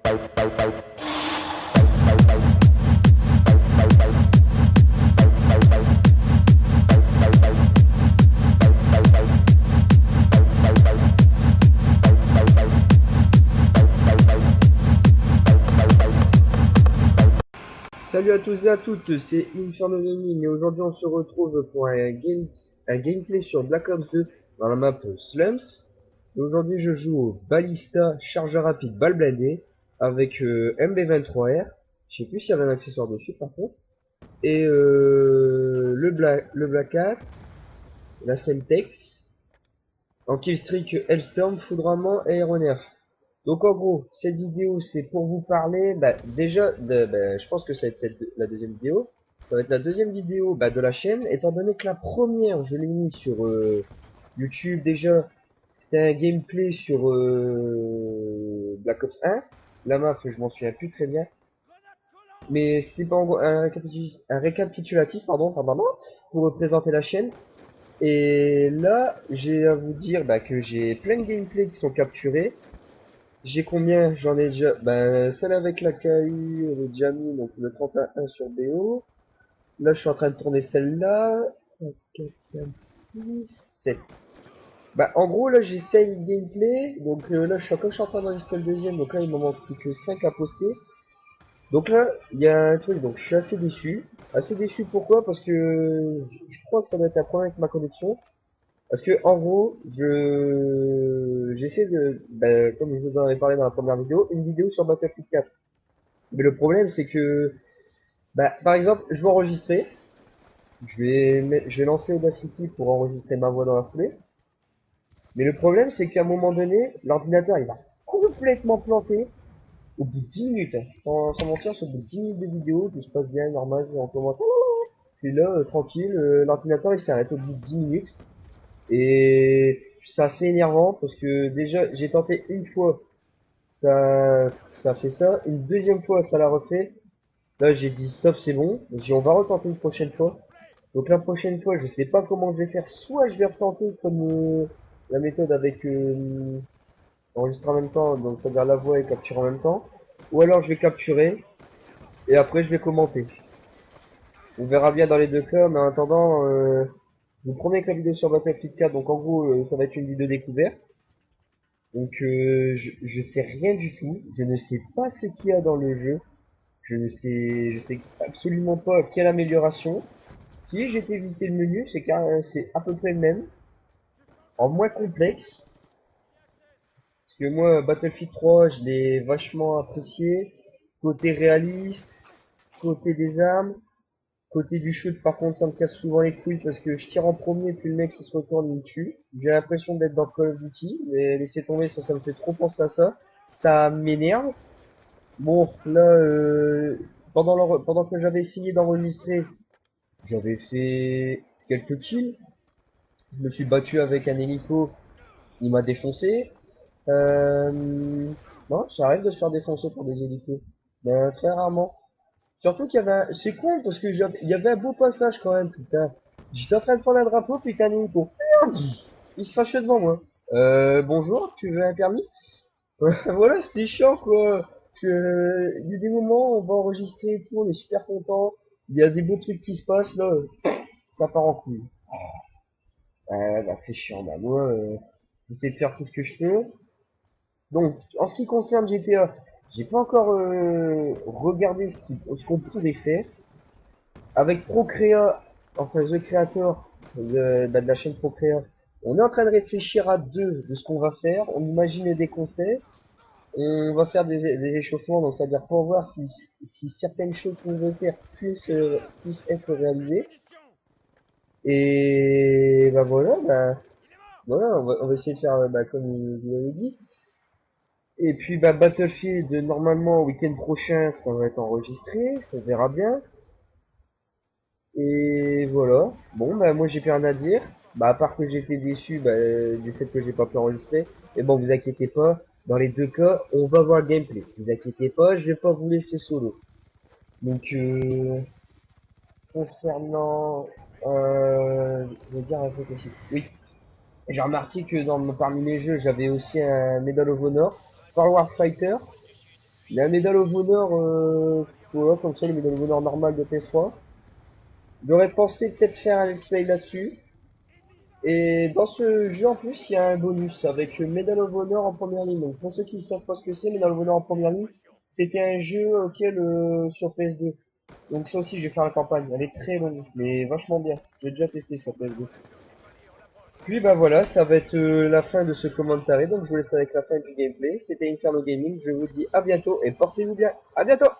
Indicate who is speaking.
Speaker 1: Salut à tous et à toutes, c'est Inferno Gaming et aujourd'hui on se retrouve pour un gameplay sur Black Ops 2 dans la map Slums. Aujourd'hui je joue au Ballista chargeur rapide balle blindée avec MB23R. Je sais plus s'il y avait un accessoire dessus par contre. Et le Black Hat, la Semtex, en killstreak Hellstorm, foudroiement et aéronef. Donc en gros, cette vidéo c'est pour vous parler, je pense que ça va être la deuxième vidéo. Ça va être la deuxième vidéo de la chaîne, étant donné que la première je l'ai mis sur YouTube déjà. C'était un gameplay sur Black Ops 1. La map, je m'en souviens plus très bien. Mais c'était pas en gros un récapitulatif, pardon, pour présenter la chaîne. Et là, j'ai à vous dire que j'ai plein de gameplays qui sont capturés. J'ai combien? J'en ai déjà. Celle avec la KU, elle est déjà mis, donc le 31 sur BO. Là, je suis en train de tourner celle-là. 4, 5, 6, 7. En gros, là, j'ai 5 gameplay. Donc là, comme je suis en train d'enregistrer le deuxième, donc là, il me manque plus que 5 à poster. Donc là, il y a un truc, donc je suis assez déçu. Assez déçu pourquoi? Parce que je crois que ça doit être un problème avec ma connexion. Parce que en gros, j'essaie de, comme je vous en avais parlé dans la première vidéo, une vidéo sur Battlefield 4. Mais le problème c'est que, par exemple, je vais enregistrer, je vais lancer Audacity pour enregistrer ma voix dans la foulée. Mais le problème c'est qu'à un moment donné, l'ordinateur il va complètement planter au bout de 10 minutes. Hein. Sans mentir, au bout de 10 minutes de vidéo, tout se passe bien, normal, en commentaire. Puis là, tranquille, l'ordinateur il s'arrête au bout de 10 minutes. Et c'est assez énervant parce que déjà j'ai tenté une fois, ça fait ça, une deuxième fois ça l'a refait. Là j'ai dit stop, c'est bon, j'ai dit on va retenter une prochaine fois. Donc la prochaine fois je sais pas comment je vais faire, soit je vais retenter comme la méthode avec enregistrer en même temps, donc c'est-à-dire la voix et capturer en même temps, ou alors je vais capturer et après je vais commenter. On verra bien dans les deux cas, mais en attendant, je vous promets que la vidéo sur Battlefield 4, donc en gros ça va être une vidéo découverte. Donc je sais rien du tout, je ne sais pas ce qu'il y a dans le jeu, je sais absolument pas quelle amélioration. Si j'ai été visiter le menu, c'est à peu près le même, en moins complexe. Parce que moi Battlefield 3, je l'ai vachement apprécié, côté réaliste, côté des armes, côté du shoot par contre ça me casse souvent les couilles parce que je tire en premier puis le mec il se retourne il me tue. J'ai l'impression d'être dans Call of Duty, mais laissez tomber, ça me fait trop penser à ça. Ça m'énerve. Bon, là, pendant que j'avais essayé d'enregistrer, j'avais fait quelques kills. Je me suis battu avec un hélico, il m'a défoncé. Euh, non, ça arrive de se faire défoncer pour des hélicos. Ben, très rarement. Surtout qu'il y avait c'est con parce que il y avait un beau passage quand même, putain. J'étais en train de prendre un drapeau, putain, un hélico. Il se fâchait devant moi. Bonjour, tu veux un permis? Voilà, c'était chiant quoi. Il y a des moments, on va enregistrer et tout, on est super content. Il y a des beaux trucs qui se passent là, ça part en couille. C'est chiant, moi, j'essaie de faire tout ce que je peux. Donc, en ce qui concerne GTA, j'ai pas encore regardé ce qu'on pourrait faire. Avec Procrea, enfin The Creator de la chaîne Procrea, on est en train de réfléchir à deux de ce qu'on va faire. On imagine des concepts. On va faire des échauffements, donc c'est-à-dire pour voir si certaines choses qu'on veut faire puissent être réalisées. Et voilà, on va essayer de faire comme je vous l'avais dit. Et puis Battlefield, normalement, week-end prochain, ça va être enregistré, on verra bien. Et voilà. Bon, moi j'ai plus rien à dire. À part que j'étais déçu du fait que j'ai pas pu enregistrer. Et bon, vous inquiétez pas. Dans les deux cas, on va voir le gameplay. Vous inquiétez pas, je vais pas vous laisser solo. Donc, concernant, je vais dire un truc aussi. Oui, j'ai remarqué que parmi les jeux, j'avais aussi un Medal of Honor, Star Wars Fighter. Il y a un Medal of Honor, voilà, comme ça, le Medal of Honor normal de PS3. J'aurais pensé peut-être faire un let's play là-dessus. Et dans ce jeu, en plus, il y a un bonus avec Medal of Honor en première ligne. Donc, pour ceux qui ne savent pas ce que c'est, Medal of Honor en première ligne, c'était un jeu auquel, sur PS2. Donc ça aussi, je vais faire la campagne. Elle est très longue, mais vachement bien. J'ai déjà testé sur PS2. Puis bah voilà, ça va être la fin de ce commentaire. Donc je vous laisse avec la fin du gameplay. C'était Inferno Gaming. Je vous dis à bientôt et portez-vous bien. À bientôt!